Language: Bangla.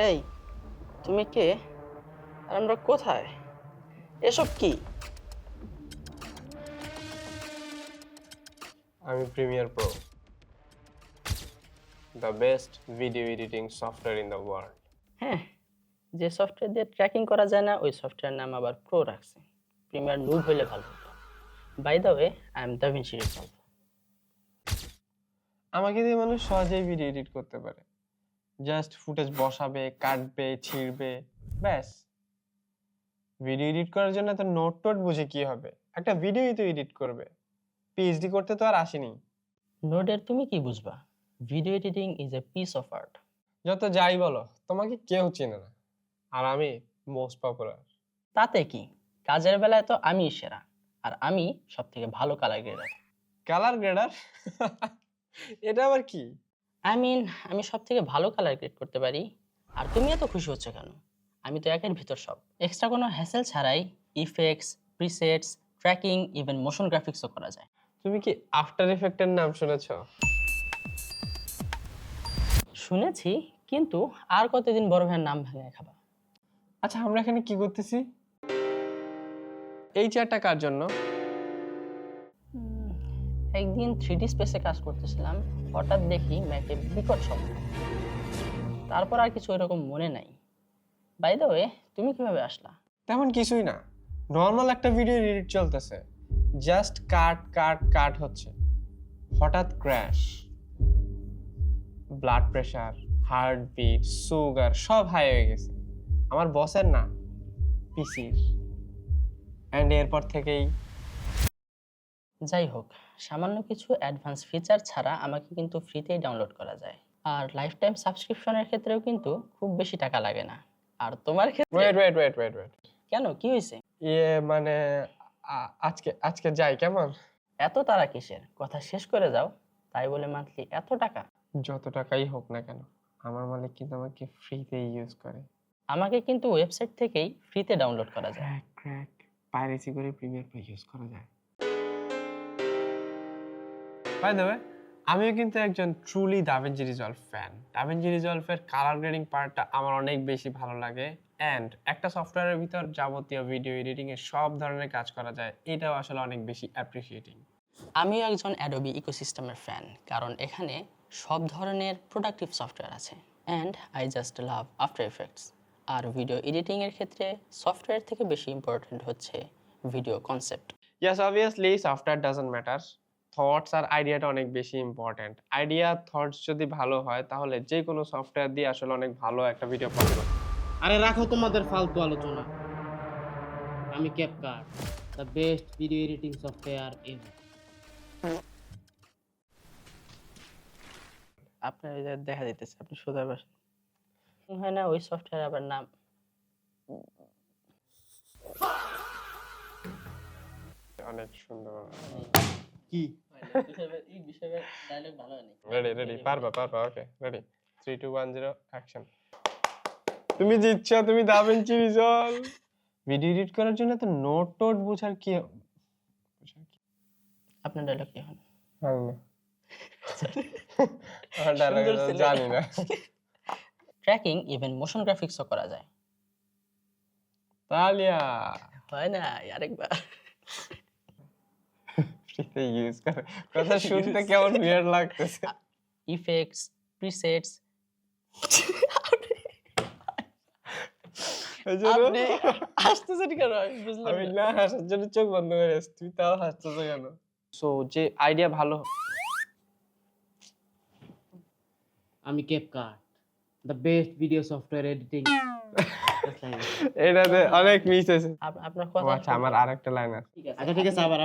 এই, তুমি কে? আর আমরা কোথায়? এসব কি? আমি Premiere Pro, the best video editing software in the world. হ্যাঁ, যে সফটওয়্যার দিয়ে ট্র্যাকিং করা যায় না ওই সফটওয়্যার নাম আবার প্রো রাখছে। প্রিমিয়ার নুব হইলে ভালো হতো। By the way, I am DaVinci Resolve. আমাকে দিয়ে মানুষ সহজেই ভিডিও এডিট করতে পারে। জাস্ট ফুটেজ বসাবে, কাটবে, ছিঁড়বে, ব্যাস। ভিডিও এডিট করার জন্য তো নোট টোট বুঝে কি হবে, একটা ভিডিওই তো এডিট করবে। পিএইচডি করতে তো আর আসেনি। নোডের তুমি কি বুঝবা? Video editing is a piece of art. যত যাই বলো, তোমাকে কেউ চেনে না, আর আমি মোস্ট পপুলার। তাতে কি, কাজের বেলায় তো আমিই সেরা, আর আমি সব থেকে ভালো কালার গ্রেডার। Colour grader? এটা আবার কি? আই মিন, আমি সব থেকে ভালো কালার গ্রেড করতে পারি। আর তুমি এত খুশি হচ্ছ কেন? আমি তো একের ভিতর সব। এক্সট্রা কোনো হ্যাসেল ছাড়াই effects, presets, tracking, even motion গ্রাফিক্সও করা যায়। তুমি কি আফটার ইফেক্টের নাম শুনেছো? শুনেছি, কিন্তু আর কতদিন বড় ভাইয়ের নাম ভেঙে খাবা? আচ্ছা, আমরা এখানে কি করতেছি? এই চেয়ারটা কার জন্য? একদিন 3D স্পেসে কাজ করতেছিলাম, হঠাৎ দেখি ম্যাপে বিকট শব্দ। তারপর আর কিছু এরকম মনে নাই। বাই দ্য ওয়ে, তুমি কিভাবে আসলা? তেমন কিছুই না, নর্মাল একটা ভিডিও এডিট চলতেছে, জাস্ট কাট কাট কাট হচ্ছে, হঠাৎ crash. Blood pressure, heartbeat, sugar সব হাই হয়ে গেছে। আমার বসের না, পিসির। অ্যান্ড এরপর থেকেই যাই হোক, সামান্য কিছু অ্যাডভান্স ফিচার ছাড়া আমাকে কিন্তু ফ্রিতেই ডাউনলোড করা যায়। আর লাইফ টাইম সাবস্ক্রিপশনের ক্ষেত্রেও কিন্তু খুব বেশি টাকা লাগে না। আর তোমার ক্ষেত্রে ওয়েট। কেন, কি হয়েছে? মানে আজকে আজকে যাই কেমন? এত তারা কিসের? কথা শেষ করে যাও। তাই বলে মান্থলি এত টাকা? যত টাকাই হোক না কেন, আমার মালিক কিন্তু আমাকে ফ্রিতে ইউজ করে। আমাকে কিন্তু ওয়েবসাইট থেকেই ফ্রিতে ডাউনলোড করা যায়। ক্র্যাক পাইরেসি করে প্রিমিয়ার প্রো ইউজ করা যায়। বাই দ্য ওয়ে, আমিও কিন্তু একজন truly DaVinci Resolve fan. DaVinci রিজলভের কালার গ্রেডিং পার্টটা আমার অনেক বেশি ভালো লাগে। অ্যান্ড একটা সফটওয়্যারের ভিতর যাবতীয় ভিডিও এডিটিং এর সব ধরনের কাজ করা যায়, এটাও আসলে অনেক বেশি অ্যাপ্রিসিয়েটিং। আমিও একজন অ্যাডোবি ইকোসিস্টেমের ফ্যান, কারণ এখানে সব ধরনের প্রোডাক্টিভ সফটওয়্যার আছে। And I just love After Effects. আর ভিডিও এডিটিংয়ের ক্ষেত্রে সফটওয়্যার থেকে বেশি ইম্পর্ট্যান্ট হচ্ছে video concept. Yes, obviously software doesn't matter, thoughts আর আইডিয়াটা অনেক বেশি ইম্পর্ট্যান্ট। আইডিয়া থটস যদি ভালো হয় তাহলে যে কোনো সফটওয়্যার দিয়ে আসলে অনেক ভালো একটা ভিডিও পসিবল। আরে রাখো তোমাদের ফালতু আলোচনা। আমি CapCut, the best video editing software ever. আপনার এই যে দেখা দিতেছে আপনি সোজা বসেন, হয় না ওই সফটওয়্যার আবার নাম? অনেক সুন্দর। কি এই বিষয়ে ডায়লগ ভালো হয়নি। রেডি পারবা, ওকে রেডি, 3 2 1 0 অ্যাকশন। তুমি জিতছো, তুমি দাভিঞ্চি রিজলভ। ভিডিও এডিট করার জন্য তো নোট টোট বোঝার কি? আপনার ডায়লগ কি এখন? জানি না, আমার ডায়লগ জানি না। ট্র্যাকিং, ইভেন মোশন গ্রাফিক্সও করা যায়। তালিয়া হয় না? আরেকবার। ফ্রিতে ইউজ করে, কথা শুনতে কেমন উইয়ার্ড লাগতেছে। Effects, presets. আপনি হাসতেছেন কেন? আমি বুঝলাম আমি না। না হাসার জন্য চোখ বন্ধ করে আছি, তুই তাও হাসতেছ কেন? সো যে আইডিয়া ভালো, আমি CapCut, the best video software editing. এটাতে অনেক মিস আছে। আপনার ও কথা আচ্ছা, আমার আরেকটা লাইন আছে। আচ্ছা ঠিক আছে, আবার